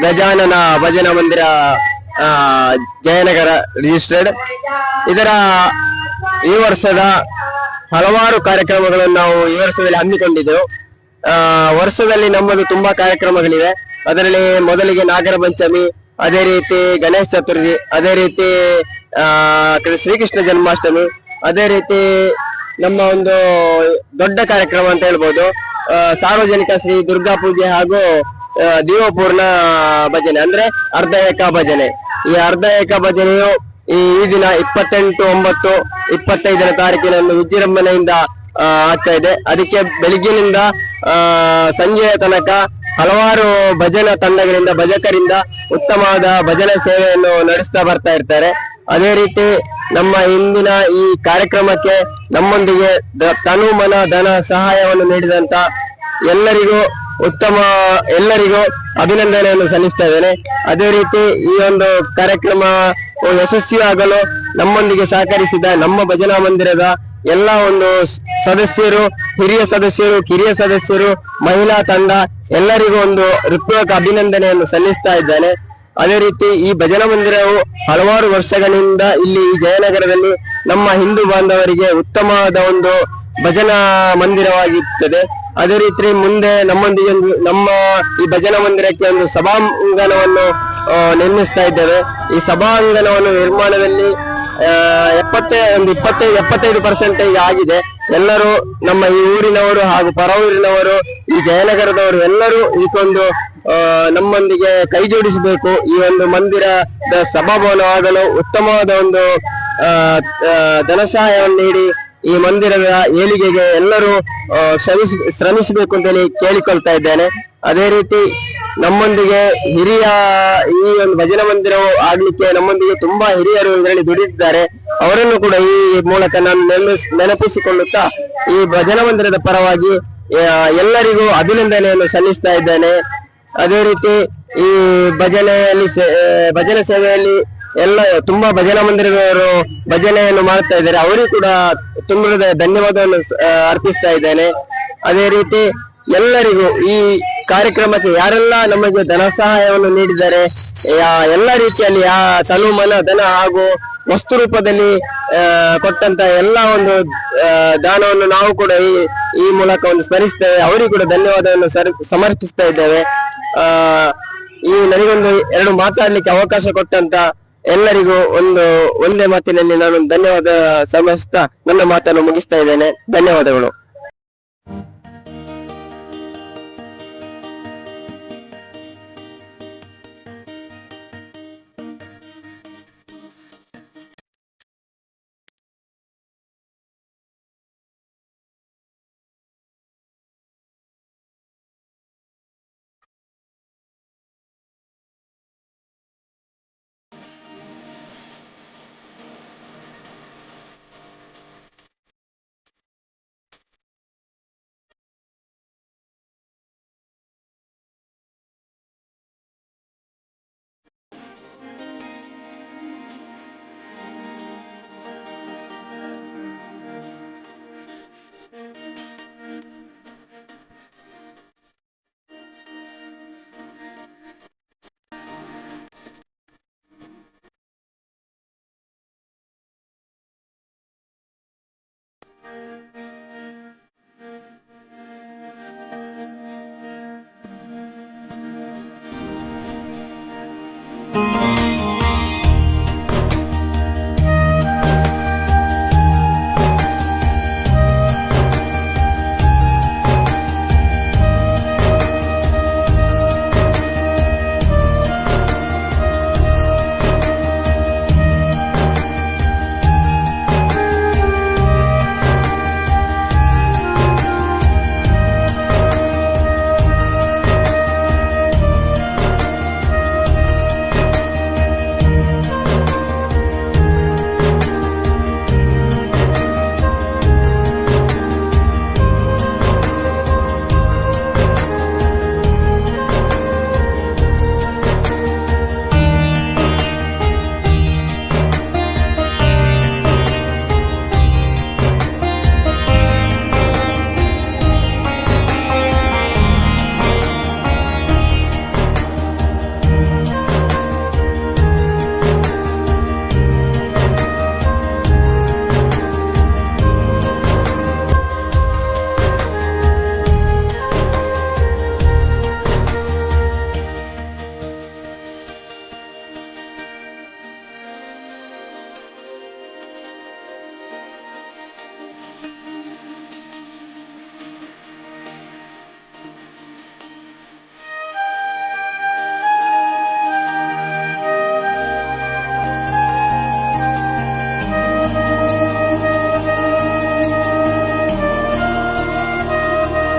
ಗಜಾನನ ಭಜನಾ ಮಂದಿರ ಆ, ಜಯನಗರ ರಿಜಿಸ್ಟರ್ಡ್. ಇದರ ಈ ವರ್ಷದ ಹಲವಾರು ಕಾರ್ಯಕ್ರಮಗಳನ್ನು ನಾವು ಈ ವರ್ಷದಲ್ಲಿ ಹಮ್ಮಿಕೊಂಡಿದ್ದೆವು. ವರ್ಷದಲ್ಲಿ ನಮ್ಮದು ತುಂಬಾ ಕಾರ್ಯಕ್ರಮಗಳಿವೆ. ಅದರಲ್ಲಿ ಮೊದಲಿಗೆ ನಾಗರ ಪಂಚಮಿ, ಅದೇ ರೀತಿ ಗಣೇಶ ಚತುರ್ಥಿ, ಅದೇ ರೀತಿ ಶ್ರೀಕೃಷ್ಣ ಜನ್ಮಾಷ್ಟಮಿ, ಅದೇ ರೀತಿ ನಮ್ಮ ಒಂದು ದೊಡ್ಡ ಕಾರ್ಯಕ್ರಮ ಅಂತ ಹೇಳ್ಬೋದು ಸಾರ್ವಜನಿಕ ಶ್ರೀ ದುರ್ಗಾ ಪೂಜೆ ಹಾಗೂ ದೀವಪೂರ್ಣ ಭಜನೆ ಅಂದ್ರೆ ಅರ್ಧ ಏಕ ಭಜನೆ. ಈ ಅರ್ಧ ಏಕ ಭಜನೆಯು ಈ ದಿನ 28/9/25 ತಾರೀಕಿನಂದು ವಿಜೃಂಭಣೆಯಿಂದ ಆಗ್ತಾ ಇದೆ. ಅದಕ್ಕೆ ಬೆಳಿಗ್ಗಿನಿಂದ ಸಂಜೆಯ ತನಕ ಹಲವಾರು ಭಜನಾ ತಂಡಗಳಿಂದ ಭಜಕರಿಂದ ಉತ್ತಮವಾದ ಭಜನಾ ಸೇವೆಯನ್ನು ನಡೆಸ್ತಾ ಬರ್ತಾ ಇರ್ತಾರೆ. ಅದೇ ರೀತಿ ನಮ್ಮ ಇಂದಿನ ಈ ಕಾರ್ಯಕ್ರಮಕ್ಕೆ ನಮ್ಮೊಂದಿಗೆ ತನು ಮನ ಧನ ಸಹಾಯವನ್ನು ನೀಡಿದಂತ ಎಲ್ಲರಿಗೂ ಅಭಿನಂದನೆಯನ್ನು ಸಲ್ಲಿಸ್ತಾ ಇದ್ದೇನೆ. ಅದೇ ರೀತಿ ಈ ಒಂದು ಕಾರ್ಯಕ್ರಮ ಯಶಸ್ವಿಯಾಗಲು ನಮ್ಮೊಂದಿಗೆ ಸಹಕರಿಸಿದ ನಮ್ಮ ಭಜನಾ ಮಂದಿರದ ಎಲ್ಲ ಒಂದು ಸದಸ್ಯರು, ಹಿರಿಯ ಸದಸ್ಯರು, ಕಿರಿಯ ಸದಸ್ಯರು, ಮಹಿಳಾ ತಂಡ ಎಲ್ಲರಿಗೂ ಒಂದು ಹೃತ್ಪೂರ್ವಕ ಅಭಿನಂದನೆಯನ್ನು ಸಲ್ಲಿಸ್ತಾ ಇದ್ದೇನೆ. ಅದೇ ರೀತಿ ಈ ಭಜನಾ ಮಂದಿರವು ಹಲವಾರು ವರ್ಷಗಳಿಂದ ಇಲ್ಲಿ ಈ ಜಯನಗರದಲ್ಲಿ ನಮ್ಮ ಹಿಂದೂ ಬಾಂಧವರಿಗೆ ಉತ್ತಮವಾದ ಒಂದು ಭಜನಾ ಮಂದಿರವಾಗಿರುತ್ತದೆ. ಅದೇ ರೀತಿ ಮುಂದೆ ನಮ್ಮೊಂದಿಗೆ ನಮ್ಮ ಈ ಭಜನಾ ಮಂದಿರಕ್ಕೆ ಒಂದು ಸಭಾಂಗಣವನ್ನು ನಿರ್ಮಿಸ್ತಾ ಇದ್ದೇವೆ. ಈ ಸಭಾಂಗಣವನ್ನು ನಿರ್ಮಾಣದಲ್ಲಿ 25% ಆಗಿದೆ. ಎಲ್ಲರೂ ನಮ್ಮ ಈ ಊರಿನವರು ಹಾಗೂ ಪರ ಊರಿನವರು, ಈ ಜಯನಗರದವರು ಎಲ್ಲರೂ ಇದಕ್ಕೊಂದು ನಮ್ಮೊಂದಿಗೆ ಕೈ ಜೋಡಿಸಬೇಕು. ಈ ಒಂದು ಮಂದಿರದ ಸಭಾಭವನವಾಗಲು ಉತ್ತಮವಾದ ಒಂದು ಧನ ಸಹಾಯವನ್ನು ನೀಡಿ ಈ ಮಂದಿರದ ಏಳಿಗೆಗೆ ಎಲ್ಲರೂ ಶ್ರಮಿಸಬೇಕು ಅಂತೇಳಿ ಕೇಳಿಕೊಳ್ತಾ ಇದ್ದೇನೆ. ಅದೇ ರೀತಿ ನಮ್ಮೊಂದಿಗೆ ಹಿರಿಯ ಈ ಒಂದು ಭಜನಾ ಮಂದಿರವು ಆಗ್ಲಿಕ್ಕೆ ನಮ್ಮೊಂದಿಗೆ ತುಂಬಾ ಹಿರಿಯರು ಇದರಲ್ಲಿ ದುಡಿದಿದ್ದಾರೆ. ಅವರನ್ನು ಕೂಡ ಈ ಮೂಲಕ ನಾನು ನೆನಪಿಸಿಕೊಳ್ಳುತ್ತಾ ಈ ಭಜನಾ ಮಂದಿರದ ಪರವಾಗಿ ಎಲ್ಲರಿಗೂ ಅಭಿನಂದನೆಯನ್ನು ಸಲ್ಲಿಸ್ತಾ ಇದ್ದೇನೆ. ಅದೇ ರೀತಿ ಈ ಭಜನೆ ಸೇವೆಯಲ್ಲಿ ಎಲ್ಲ ತುಂಬಾ ಭಜನಾ ಮಂದಿರದವರು ಭಜನೆಯನ್ನು ಮಾಡ್ತಾ ಇದ್ದಾರೆ. ಅವರಿಗೂ ಕೂಡ ತುಂಬ ಧನ್ಯವಾದವನ್ನು ಅರ್ಪಿಸ್ತಾ ಇದ್ದೇನೆ. ಅದೇ ರೀತಿ ಎಲ್ಲರಿಗೂ ಈ ಕಾರ್ಯಕ್ರಮಕ್ಕೆ ಯಾರೆಲ್ಲ ನಮಗೆ ಧನ ಸಹಾಯವನ್ನು ನೀಡಿದ್ದಾರೆ, ಎಲ್ಲ ರೀತಿಯಲ್ಲಿ ತನು ಮನ ಧನ ಹಾಗೂ ವಸ್ತು ರೂಪದಲ್ಲಿ ಕೊಟ್ಟಂತ ಎಲ್ಲ ಒಂದು ದಾನವನ್ನು ನಾವು ಕೂಡ ಈ ಮೂಲಕ ಒಂದು ಸ್ಮರಿಸ್ತೇವೆ. ಅವರಿಗೂ ಕೂಡ ಧನ್ಯವಾದವನ್ನು ಸಮರ್ಪಿಸ್ತಾ ಇದ್ದೇವೆ. ಈ ನನಗೊಂದು 2 ಮಾತಾಡ್ಲಿಕ್ಕೆ ಅವಕಾಶ ಕೊಟ್ಟಂತ ಎಲ್ಲರಿಗೂ ಒಂದೇ ಮಾತಿನಲ್ಲಿ ನಾನು ಧನ್ಯವಾದ ಸಮರ್ಪಿಸ್ತಾ ನನ್ನ ಮಾತನ್ನು ಮುಗಿಸ್ತಾ ಇದ್ದೇನೆ. ಧನ್ಯವಾದಗಳು.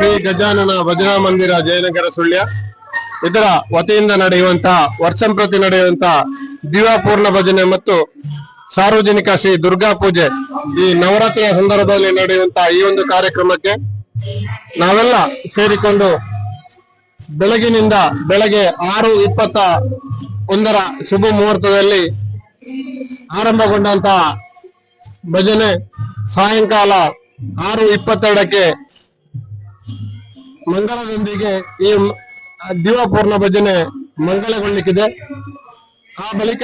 ಶ್ರೀ ಗಜಾನನ ಭಜನಾ ಮಂದಿರ ಜಯನಗರ ಸುಳ್ಯ ಇದರ ವತಿಯಿಂದ ನಡೆಯುವಂತಹ ವರ್ಷಂಪ್ರತಿ ನಡೆಯುವಂತಹ ದಿವ್ಯಪೂರ್ಣ ಭಜನೆ ಮತ್ತು ಸಾರ್ವಜನಿಕ ಶ್ರೀ ದುರ್ಗಾ ಪೂಜೆ ಈ ನವರಾತ್ರಿಯ ಸಂದರ್ಭದಲ್ಲಿ ನಡೆಯುವಂತಹ ಈ ಒಂದು ಕಾರ್ಯಕ್ರಮಕ್ಕೆ ನಾವೆಲ್ಲ ಸೇರಿಕೊಂಡು ಬೆಳಗಿನಿಂದ ಬೆಳಗ್ಗೆ 6:21 ಶುಭ ಮುಹೂರ್ತದಲ್ಲಿ ಆರಂಭಗೊಂಡಂತಹ ಭಜನೆ ಸಾಯಂಕಾಲ 6:22ಕ್ಕೆ ಮಂಗಳದೊಂದಿಗೆ ಈ ದಿವ್ಯಪೂರ್ಣ ಭಜನೆ ಮಂಗಳಗೊಳ್ಳಿಕ್ಕಿದೆ. ಆ ಬಳಿಕ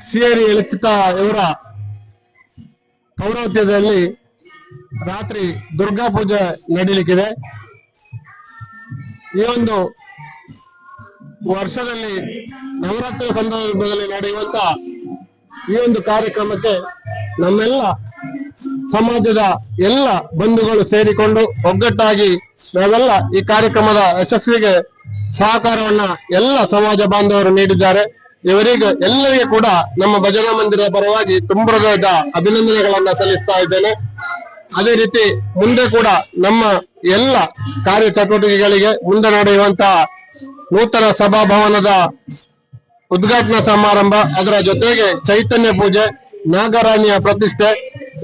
ಸಿಯರಿ ಎಳಚಿತಾ ಇವರ ಪೌರೋಹಿತ್ಯದಲ್ಲಿ ರಾತ್ರಿ ದುರ್ಗಾ ಪೂಜೆ ನಡೀಲಿಕ್ಕಿದೆ. ಈ ಒಂದು ವರ್ಷದಲ್ಲಿ ನವರಾತ್ರಿ ಸಂದರ್ಭದಲ್ಲಿ ನಡೆಯುವಂತ ಈ ಒಂದು ಕಾರ್ಯಕ್ರಮಕ್ಕೆ ನಮ್ಮೆಲ್ಲ ಸಮಾಜದ ಎಲ್ಲ ಬಂಧುಗಳು ಸೇರಿಕೊಂಡು ಒಗ್ಗಟ್ಟಾಗಿ ನಾವೆಲ್ಲ ಈ ಕಾರ್ಯಕ್ರಮದ ಯಶಸ್ವಿಗೆ ಸಹಕಾರವನ್ನ ಎಲ್ಲ ಸಮಾಜ ಬಾಂಧವರು ನೀಡಿದ್ದಾರೆ. ಇವರಿಗೆ ಎಲ್ಲರಿಗೆ ಕೂಡ ನಮ್ಮ ಭಜನಾ ಮಂದಿರದ ಪರವಾಗಿ ತುಂಬ ಹೃದಯದ ಅಭಿನಂದನೆಗಳನ್ನ ಸಲ್ಲಿಸ್ತಾ ಇದ್ದೇನೆ. ಅದೇ ರೀತಿ ಮುಂದೆ ಕೂಡ ನಮ್ಮ ಎಲ್ಲ ಕಾರ್ಯಚಟುವಟಿಕೆಗಳಿಗೆ ಮುಂದೆ ನಡೆಯುವಂತಹ ನೂತನ ಸಭಾಭವನದ ಉದ್ಘಾಟನಾ ಸಮಾರಂಭ, ಅದರ ಜೊತೆಗೆ ಚೈತನ್ಯ ಪೂಜೆ, ನಾಗರಾಣಿಯ ಪ್ರತಿಷ್ಠೆ,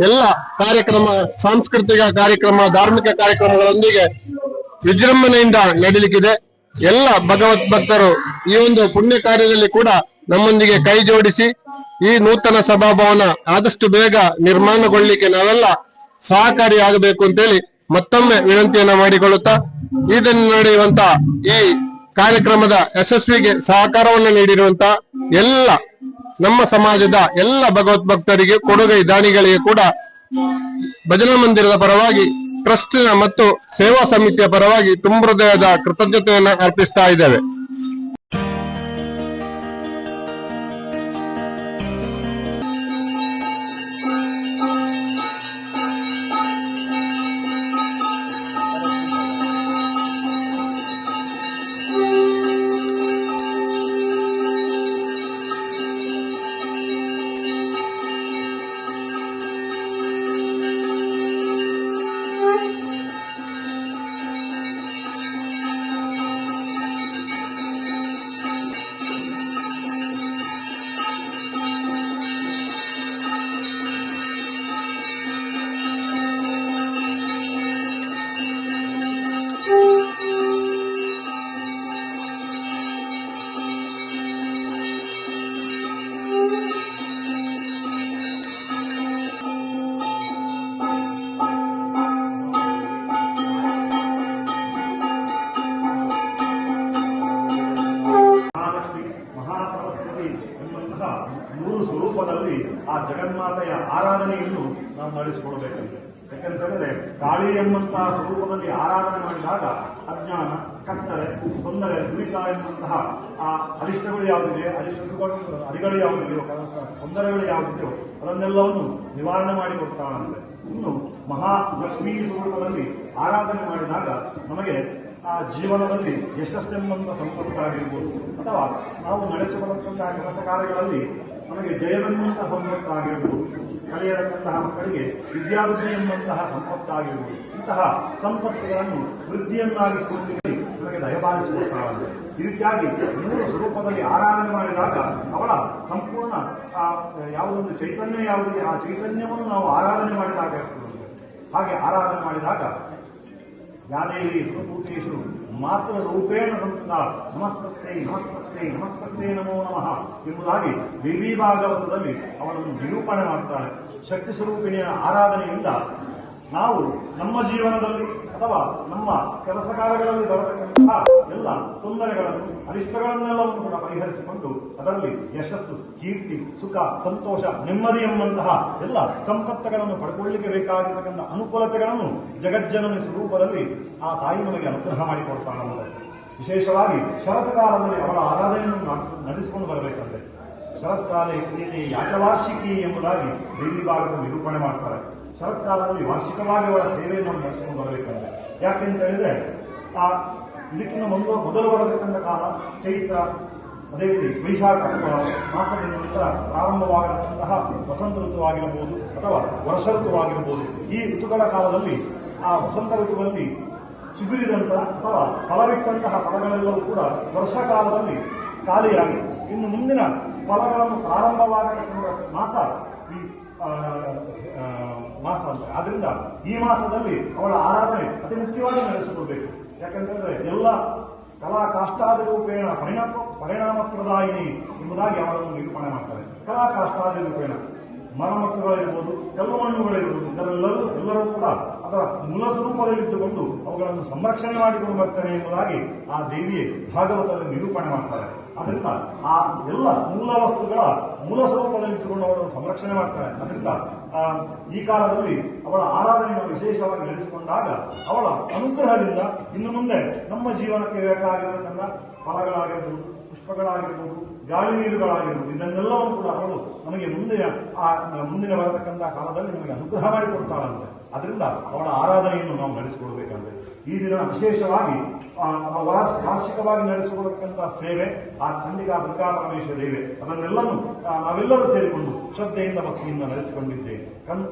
ಎಲ್ಲ ಕಾರ್ಯಕ್ರಮ, ಸಾಂಸ್ಕೃತಿಕ ಕಾರ್ಯಕ್ರಮ, ಧಾರ್ಮಿಕ ಕಾರ್ಯಕ್ರಮಗಳೊಂದಿಗೆ ವಿಜೃಂಭಣೆಯಿಂದ ನಡೀಲಿಕ್ಕಿದೆ. ಎಲ್ಲ ಭಗವತ್ ಭಕ್ತರು ಈ ಒಂದು ಪುಣ್ಯ ಕಾರ್ಯದಲ್ಲಿ ಕೂಡ ನಮ್ಮೊಂದಿಗೆ ಕೈ ಜೋಡಿಸಿ ಈ ನೂತನ ಸಭಾಭವನ ಆದಷ್ಟು ಬೇಗ ನಿರ್ಮಾಣಗೊಳ್ಳಿಕ್ಕೆ ನಾವೆಲ್ಲ ಸಹಕಾರಿಯಾಗಬೇಕು ಅಂತೇಳಿ ಮತ್ತೊಮ್ಮೆ ವಿನಂತಿಯನ್ನ ಮಾಡಿಕೊಳ್ಳುತ್ತಾ, ಇದನ್ನು ನಡೆಯುವಂತ ಈ ಕಾರ್ಯಕ್ರಮದ ಯಶಸ್ವಿಗೆ ಸಹಕಾರವನ್ನು ನೀಡಿರುವಂತ ಎಲ್ಲ ನಮ್ಮ ಸಮಾಜದ ಎಲ್ಲ ಭಗವತ್ ಭಕ್ತರಿಗೆ, ಕೊಡುಗೈ ದಾನಿಗಳಿಗೆ ಕೂಡ ಭಜನಾ ಮಂದಿರದ ಪರವಾಗಿ, ಟ್ರಸ್ಟಿನ ಮತ್ತು ಸೇವಾ ಸಮಿತಿಯ ಪರವಾಗಿ ತುಂಬ ಹೃದಯದ ಕೃತಜ್ಞತೆಯನ್ನು ಅರ್ಪಿಸ್ತಾ ಇದ್ದೇವೆ. ಮೂರು ಸ್ವರೂಪದಲ್ಲಿ ಆ ಜಗನ್ಮಾತೆಯ ಆರಾಧನೆಯನ್ನು ನಾವು ನಡೆಸಿಕೊಡಬೇಕಂತೆ. ಯಾಕೆಂತಂದ್ರೆ ಕಾಳಿ ಎಂಬಂತಹ ಸ್ವರೂಪದಲ್ಲಿ ಆರಾಧನೆ ಮಾಡಿದಾಗ ಅಜ್ಞಾನ, ಕತ್ತಲೆ, ತೊಂದರೆ, ದುರಿತ ಎಂಬಂತಹ ಆ ಅರಿಷ್ಟಗಳು ಯಾವುದಿದೆ, ಅರಿಗಳು ಯಾವುದಿದೆಯೋ, ತೊಂದರೆಗಳು ಯಾವುದಿದೆಯೋ ಅದನ್ನೆಲ್ಲವನ್ನು ನಿವಾರಣೆ ಮಾಡಿಕೊಡ್ತಾಳಂತೆ. ಇನ್ನು ಮಹಾಲಕ್ಷ್ಮೀ ಸ್ವರೂಪದಲ್ಲಿ ಆರಾಧನೆ ಮಾಡಿದಾಗ ನಮಗೆ ಆ ಜೀವನದಲ್ಲಿ ಯಶಸ್ಸೆಂಬಂತ ಸಂಪತ್ತಾಗಿರ್ಬೋದು, ಅಥವಾ ನಾವು ನಡೆಸಿಕೊಳ್ಳುವಂತಹ ಕೆಲಸ ಕಾರ್ಯಗಳಲ್ಲಿ ನಮಗೆ ಜಯವೆನ್ನುವಂತಹ ಸಂಪತ್ತಾಗಿರ್ಬೋದು, ಕಲಿಯತಕ್ಕಂತಹ ಮಕ್ಕಳಿಗೆ ವಿದ್ಯಾಬುದ್ಧಿ ಎಂಬಂತಹ ಸಂಪತ್ತಾಗಿರ್ಬೋದು, ಇಂತಹ ಸಂಪತ್ತುಗಳನ್ನು ವೃದ್ಧಿಯನ್ನಾಗಿಸಿಕೊಳ್ಳಲಿಕ್ಕೆ ನಮಗೆ ದಯಪಾಲಿಸಿಕೊಡ್ತಾಳೆ. ಈ ರೀತಿಯಾಗಿ ಮೂರು ಸ್ವರೂಪದಲ್ಲಿ ಆರಾಧನೆ ಮಾಡಿದಾಗ ಅವಳ ಸಂಪೂರ್ಣ ಯಾವುದೊಂದು ಚೈತನ್ಯ ಯಾವುದಿದೆ ಆ ಚೈತನ್ಯವನ್ನು ನಾವು ಆರಾಧನೆ ಮಾಡಿದಾಗ ಇರ್ತದೆ. ಹಾಗೆ ಆರಾಧನೆ ಮಾಡಿದಾಗ ಯಾದೇವಿ ಸ್ವಭೂತೇಶು ಮಾತ್ರ ರೂಪೇಣ ಸಂತ ನಮಸ್ತಸ್ಸೇ ನಮಸ್ತಸ್ಸೇ ನಮಸ್ತಸ್ಸೇ ನಮೋ ನಮಃ ಎಂಬುದಾಗಿ ದೇವಿ ಭಾಗವತದಲ್ಲಿ ಅವನನ್ನು ನಿರೂಪಣೆ ಮಾಡ್ತಾಳೆ. ಶಕ್ತಿ ಸ್ವರೂಪಿಣಿಯ ಆರಾಧನೆಯಿಂದ ನಾವು ನಮ್ಮ ಜೀವನದಲ್ಲಿ ಅಥವಾ ನಮ್ಮ ಕೆಲಸ ಕಾರ್ಯಗಳಲ್ಲಿ ಬರತಕ್ಕಂತಹ ಎಲ್ಲ ತೊಂದರೆಗಳನ್ನು, ಅರಿಷ್ಟಗಳನ್ನೆಲ್ಲವನ್ನು ಕೂಡ ಪರಿಹರಿಸಿಕೊಂಡು ಅದರಲ್ಲಿ ಯಶಸ್ಸು, ಕೀರ್ತಿ, ಸುಖ, ಸಂತೋಷ, ನೆಮ್ಮದಿ ಎಂಬಂತಹ ಎಲ್ಲ ಸಂಪತ್ತುಗಳನ್ನು ಪಡ್ಕೊಳ್ಳಿಕ್ಕೆ ಬೇಕಾಗಿರತಕ್ಕಂಥ ಅನುಕೂಲತೆಗಳನ್ನು ಜಗಜ್ಜನನಿ ಸ್ವರೂಪದಲ್ಲಿ ಆ ತಾಯಿ ನಮಗೆ ಅನುಗ್ರಹ ಮಾಡಿಕೊಡ್ತಾಳೆ. ವಿಶೇಷವಾಗಿ ಶರತ್ಕಾಲದಲ್ಲಿ ಅವಳ ಆರಾಧನೆಯನ್ನು ನಡೆಸಿಕೊಂಡು ಬರಬೇಕಂತೆ. ಶರತ್ಕಾಲೇ ಕ್ರಿಯತೆ ಯಾಚವಾರ್ಷಿಕಿ ಎಂಬುದಾಗಿ ದೇವಿ ಭಾಗದ ನಿರೂಪಣೆ ಮಾಡ್ತಾರೆ. ಶರತ್ಕಾಲದಲ್ಲಿ ವಾರ್ಷಿಕವಾಗಿ ಅವರ ಸೇವೆಯನ್ನು ನಡೆಸಿಕೊಂಡು ಬರಬೇಕಂದ್ರೆ ಯಾಕೆಂತ ಹೇಳಿದ್ರೆ ಇದಕ್ಕಿಂತ ಮೊದಲು ಬರಬೇಕಂದ ಕಾಲ ಚೈತ್ರ, ಅದೇ ರೀತಿ ವೈಶಾಖ ಮಾಸದಿಂದ ನಂತರ ಪ್ರಾರಂಭವಾಗಿರತಕ್ಕಂತಹ ವಸಂತ ಋತುವಾಗಿರಬಹುದು ಅಥವಾ ವರ್ಷ ಋತುವಾಗಿರಬಹುದು. ಈ ಋತುಗಳ ಕಾಲದಲ್ಲಿ ಆ ವಸಂತ ಋತುವಲ್ಲಿ ಚಿಗುರಿದಂತಹ ಅಥವಾ ಫಲವಿಟ್ಟಂತಹ ಫಲಗಳೆಲ್ಲವೂ ಕೂಡ ವರ್ಷಕಾಲದಲ್ಲಿ ಖಾಲಿಯಾಗಿ ಇನ್ನು ಮುಂದಿನ ಫಲಗಳನ್ನು ಪ್ರಾರಂಭವಾಗತಕ್ಕಂಥ ಮಾಸ ಈ ಮಾಸ ಅಂತ. ಆದ್ರಿಂದ ಈ ಮಾಸದಲ್ಲಿ ಅವಳ ಆರಾಧನೆ ಅತಿ ಮುಖ್ಯವಾಗಿ ನಡೆಸಿಕೊಳ್ಬೇಕು. ಯಾಕಂತಂದ್ರೆ ಎಲ್ಲ ಕಲಾ ಕಾಷ್ಟಾದಿ ರೂಪೇಣ ಪರಿಣಾಮಪ್ರದಾಯಿನಿ ಎಂಬುದಾಗಿ ಅವರನ್ನು ನಿರೂಪಣೆ ಮಾಡ್ತಾರೆ. ಕಲಾ ಕಾಷ್ಟಾದಿ ರೂಪೇಣ ಮರಮಕ್ಕಳಿರ್ಬೋದು, ಕಲ್ಲು ಮಣ್ಣುಗಳಿರ್ಬೋದು, ಎಲ್ಲರೂ ಕೂಡ ಅದರ ಮೂಲ ಸ್ವರೂಪದಲ್ಲಿದ್ದುಕೊಂಡು ಅವುಗಳನ್ನು ಸಂರಕ್ಷಣೆ ಮಾಡಿಕೊಂಡು ಬರ್ತಾನೆ ಎಂಬುದಾಗಿ ಆ ದೇವಿಯೇ ಭಾಗವತದಲ್ಲಿ ನಿರೂಪಣೆ ಮಾಡ್ತಾರೆ. ಅದರಿಂದ ಆ ಎಲ್ಲ ಮೂಲ ವಸ್ತುಗಳ ಮೂಲ ಸ್ವರೂಪದಲ್ಲಿದ್ದುಕೊಂಡು ಅವರನ್ನು ಸಂರಕ್ಷಣೆ ಮಾಡ್ತಾರೆ. ಅದರಿಂದ ಈ ಕಾಲದಲ್ಲಿ ಅವಳ ಆರಾಧನೆಯನ್ನು ವಿಶೇಷವಾಗಿ ನಡೆಸಿಕೊಂಡಾಗ ಅವಳ ಅನುಗ್ರಹದಿಂದ ಇನ್ನು ಮುಂದೆ ನಮ್ಮ ಜೀವನಕ್ಕೆ ಬೇಕಾಗಿರತಕ್ಕಂಥ ಫಲಗಳಾಗಿರ್ಬೋದು, ಪುಷ್ಪಗಳಾಗಿರ್ಬೋದು, ಗಾಳಿ ನೀರುಗಳಾಗಿರ್ಬೋದು, ಇದನ್ನೆಲ್ಲವನ್ನು ಕೂಡ ಅವಳು ನಮಗೆ ಮುಂದಿನ ಬರತಕ್ಕಂಥ ಕಾಲದಲ್ಲಿ ನಮಗೆ ಅನುಗ್ರಹ ಮಾಡಿಕೊಡ್ತಾಳಂತೆ. ಅದರಿಂದ ಅವಳ ಆರಾಧನೆಯನ್ನು ನಾವು ನಡೆಸಿಕೊಳ್ಬೇಕಂತೆ. ಈ ದಿನ ವಿಶೇಷವಾಗಿ ವಾರ್ಷಿಕವಾಗಿ ನಡೆಸಿಕೊಳ್ಳತಕ್ಕಂತಹ ಸೇವೆ, ಆ ಚಂಡಿಕಾ ದುರ್ಗಾ ಪರಮೇಶ್ವರ ದೇವೆ, ಅದನ್ನೆಲ್ಲನೂ ನಾವೆಲ್ಲರೂ ಸೇರಿಕೊಂಡು ಶ್ರದ್ಧೆಯಿಂದ ಭಕ್ತಿಯಿಂದ ನಡೆಸಿಕೊಂಡಿದ್ದೇವೆ.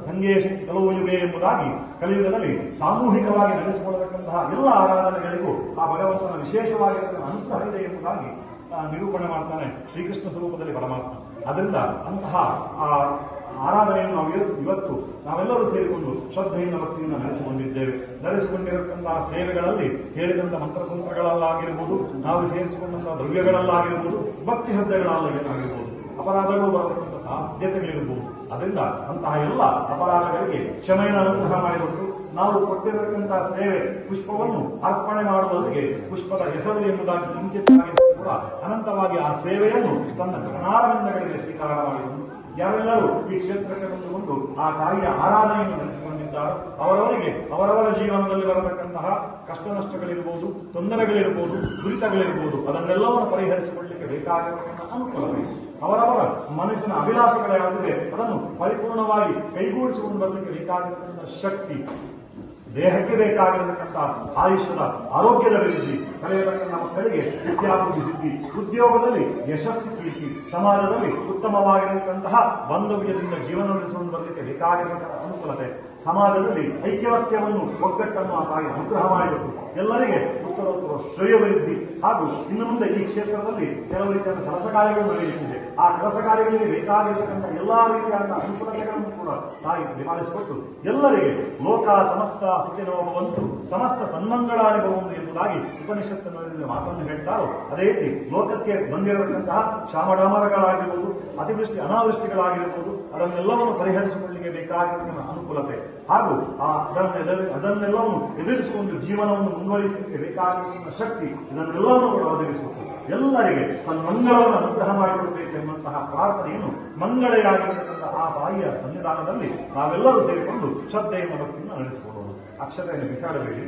ಸಂಗೇಶ ಕಲೋಯುಗೆ ಎಂಬುದಾಗಿ ಕಲಿಯುಗದಲ್ಲಿ ಸಾಮೂಹಿಕವಾಗಿ ನಡೆಸಿಕೊಳ್ಳತಕ್ಕಂತಹ ಎಲ್ಲ ಆರಾಧನೆಗಳಿಗೂ ಆ ಭಗವಂತನ ವಿಶೇಷವಾಗಿರತಕ್ಕಂಥ ಅನುಗ್ರಹ ಇದೆ ಎಂಬುದಾಗಿ ನಿರೂಪಣೆ ಮಾಡ್ತಾನೆ ಶ್ರೀಕೃಷ್ಣ ಸ್ವರೂಪದಲ್ಲಿ ಪರಮಾತ್ಮ. ಅದರಿಂದ ಅಂತಹ ಆರಾಧನೆಯನ್ನು ನಾವು ಇವತ್ತು ನಾವೆಲ್ಲರೂ ಸೇರಿಕೊಂಡು ಶ್ರದ್ಧೆಯಿಂದ ಭಕ್ತಿಯಿಂದ ನಡೆಸಿಕೊಂಡಿದ್ದೇವೆ. ನಡೆಸಿಕೊಂಡಿರತಕ್ಕಂತಹ ಸೇವೆಗಳಲ್ಲಿ ಹೇಳಿದಂಥ ಮಂತ್ರತಂತ್ರಗಳಲ್ಲಾಗಿರ್ಬೋದು, ನಾವು ಸೇರಿಸಿಕೊಂಡಂತಹ ದ್ರವ್ಯಗಳಲ್ಲಾಗಿರ್ಬೋದು, ಭಕ್ತಿ ಶ್ರದ್ಧೆಗಳಲ್ಲಾಗಿರ್ಬೋದು, ಅಪರಾಧಗಳು ಬರತಕ್ಕಂಥ ಸಾಧ್ಯತೆಗಳಿರ್ಬೋದು. ಅದರಿಂದ ಅಂತಹ ಎಲ್ಲ ಅಪರಾಧಗಳಿಗೆ ಕ್ಷಮೆಯನ್ನು ಅನುಗ್ರಹ ಮಾಡಿಕೊಟ್ಟು ನಾವು ಕೊಟ್ಟಿರತಕ್ಕಂತಹ ಸೇವೆ ಪುಷ್ಪವನ್ನು ಅರ್ಪಣೆ ಮಾಡುವುದಕ್ಕೆ ಪುಷ್ಪದ ಹೆಸರು ಎಂಬುದಾಗಿ ಮುಂಚಿತವಾಗಿ ಕೂಡ ಅನಂತವಾಗಿ ಆ ಸೇವೆಯನ್ನು ತನ್ನ ಕರ್ನಾರವಿಂದಗಳಿಗೆ ಸ್ವೀಕಾರ ಮಾಡಿಕೊಂಡು ಯಾರೆಲ್ಲರೂ ಈ ಕ್ಷೇತ್ರಕ್ಕೆ ಬಂದುಕೊಂಡು ಆ ತಾಯಿಯ ಆರಾಧನೆಯನ್ನು ನಡೆಸಿಕೊಂಡಿದ್ದಾರೋ ಅವರವರಿಗೆ ಅವರವರ ಜೀವನದಲ್ಲಿ ಬರತಕ್ಕಂತಹ ಕಷ್ಟ ನಷ್ಟಗಳಿರ್ಬೋದು, ತೊಂದರೆಗಳಿರ್ಬೋದು, ದುರಿತಗಳಿರ್ಬೋದು, ಅದನ್ನೆಲ್ಲವನ್ನು ಪರಿಹರಿಸಿಕೊಳ್ಳಲಿಕ್ಕೆ ಬೇಕಾಗಿರತಕ್ಕಂತಹ ಅನುಕೂಲವೇ. ಅವರವರ ಮನಸ್ಸಿನ ಅಭಿಲಾಷೆಗಳೇ ಯಾವುದಿದೆ ಅದನ್ನು ಪರಿಪೂರ್ಣವಾಗಿ ಕೈಗೂಡಿಸಿಕೊಂಡು ಬರಲಿಕ್ಕೆ ಬೇಕಾಗಿರತಕ್ಕಂಥ ಶಕ್ತಿ, ದೇಹಕ್ಕೆ ಬೇಕಾಗಿರತಕ್ಕಂಥ ಆಯುಷ್ಯದ ಆರೋಗ್ಯದ ವೃದ್ಧಿ, ಕಳೆಯತಕ್ಕಂಥ ಮಕ್ಕಳಿಗೆ ವಿದ್ಯಾಭಿವೃದ್ಧಿ ಸಿದ್ಧಿ, ಉದ್ಯೋಗದಲ್ಲಿ ಯಶಸ್ಸು ಕೀರ್ತಿ, ಸಮಾಜದಲ್ಲಿ ಉತ್ತಮವಾಗಿರತಕ್ಕಂತಹ ಬಾಂಧವ್ಯದಿಂದ ಜೀವನ ನಡೆಸಿಕೊಂಡು ಬರಲಿಕ್ಕೆ ಬೇಕಾಗಿರತಕ್ಕಂಥ ಅನುಕೂಲತೆ, ಸಮಾಜದಲ್ಲಿ ಐಕ್ಯಮತ್ಯವನ್ನು ಒಗ್ಗಟ್ಟನ್ನು ಆ ತಾಯಿ ಅನುಗ್ರಹ ಮಾಡಿದರು. ಎಲ್ಲರಿಗೆ ಉತ್ತರೋತ್ತರ ಶ್ರೇಯವೃದ್ಧಿ ಹಾಗೂ ಇನ್ನು ಮುಂದೆ ಈ ಕ್ಷೇತ್ರದಲ್ಲಿ ಕೆಲವು ರೀತಿಯ ಕೆಲಸ ಕಾರ್ಯಗಳು ನಡೆಯುತ್ತಿದೆ. ಆ ಕೆಲಸ ಕಾರ್ಯಗಳಿಗೆ ಬೇಕಾಗಿರತಕ್ಕಂಥ ಎಲ್ಲಾ ರೀತಿಯಾದ ಅನುಕೂಲತೆಗಳನ್ನು ಕೂಡ ತಾಯಿ ನಿವಾರಿಸಿಕೊಟ್ಟು ಎಲ್ಲರಿಗೆ ಲೋಕ ಸಮಸ್ತ ಸುಖಿನೋ ಭವಂತು ಸಮಸ್ತ ಸನ್ಮಂಗಳಾನಿ ಭವಂತು ಎಂಬುದಾಗಿ ಉಪನಿಷತ್ತಿನಲ್ಲಿ ಮಾತನ್ನು ಹೇಳ್ತಾರೋ ಅದೇ ರೀತಿ ಲೋಕಕ್ಕೆ ಬಂದಿರತಕ್ಕಂತಹ ಕ್ಷಾಮಡಾಮರಗಳಾಗಿರ್ಬೋದು, ಅತಿವೃಷ್ಟಿ ಅನಾವೃಷ್ಟಿಗಳಾಗಿರ್ಬೋದು, ಅದನ್ನೆಲ್ಲವನ್ನು ಪರಿಹರಿಸಿಕೊಳ್ಳಲಿಕ್ಕೆ ಬೇಕಾಗಿರತಕ್ಕಂಥ ಅನುಕೂಲತೆ ಹಾಗೂ ಅದನ್ನೆಲ್ಲವನ್ನು ಎದುರಿಸಿಕೊಂಡು ಜೀವನವನ್ನು ಮುಂದುವರಿಸಲಿಕ್ಕೆ ಬೇಕಾಗಿರುವ ಶಕ್ತಿ, ಇದನ್ನೆಲ್ಲವನ್ನು ಕೂಡ ಒದಗಿಸಬೇಕು. ಎಲ್ಲರಿಗೆ ಸನ್ಮಂಗಳವನ್ನು ಅನುಗ್ರಹ ಮಾಡಿಕೊಡಬೇಕೆಂಬಂತಹ ಪ್ರಾರ್ಥನೆಯನ್ನು ಮಂಗಳೆಯಾಗಿರತಕ್ಕಂತಹ ಆ ತಾಯಿಯ ಸನ್ನಿಧಾನದಲ್ಲಿ ನಾವೆಲ್ಲರೂ ಸೇರಿಕೊಂಡು ಶ್ರದ್ಧೆಯನ್ನು ಭಕ್ತಿಯಿಂದ ನಡೆಸಿಕೊಳ್ಳೋಣ. ಅಕ್ಷತೆಯನ್ನು ಬಿಸಾಡಬೇಡಿ.